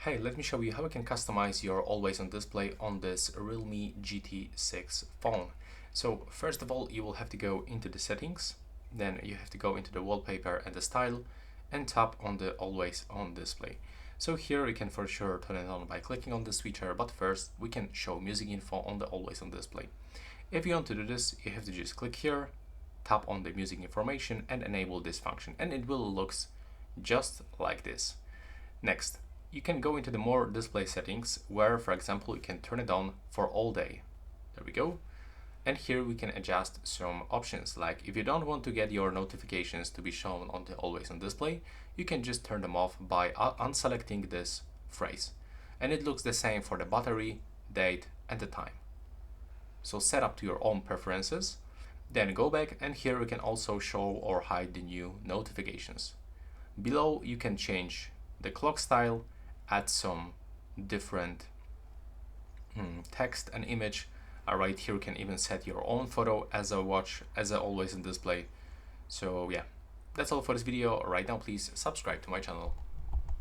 Hey, let me show you how you can customize your always on display on this Realme GT6 phone. So first of all, you will have to go into the settings, then you have to go into the wallpaper and the style and tap on the always on display. So here we can for sure turn it on by clicking on the switcher, but first we can show music info on the always on display. If you want to do this, you have to just click here, tap on the music information and enable this function, and it will look just like this. Next, you can go into the more display settings where, for example, you can turn it on for all day. There we go. And here we can adjust some options, like if you don't want to get your notifications to be shown on the always on display, you can just turn them off by unselecting this phrase. And it looks the same for the battery, date, and the time. So set up to your own preferences, then go back, and here we can also show or hide the new notifications. Below you can change the clock style, add some different text and image. Right here you can even set your own photo as a watch, as a always in display. So yeah, that's all for this video. Right now please subscribe to my channel.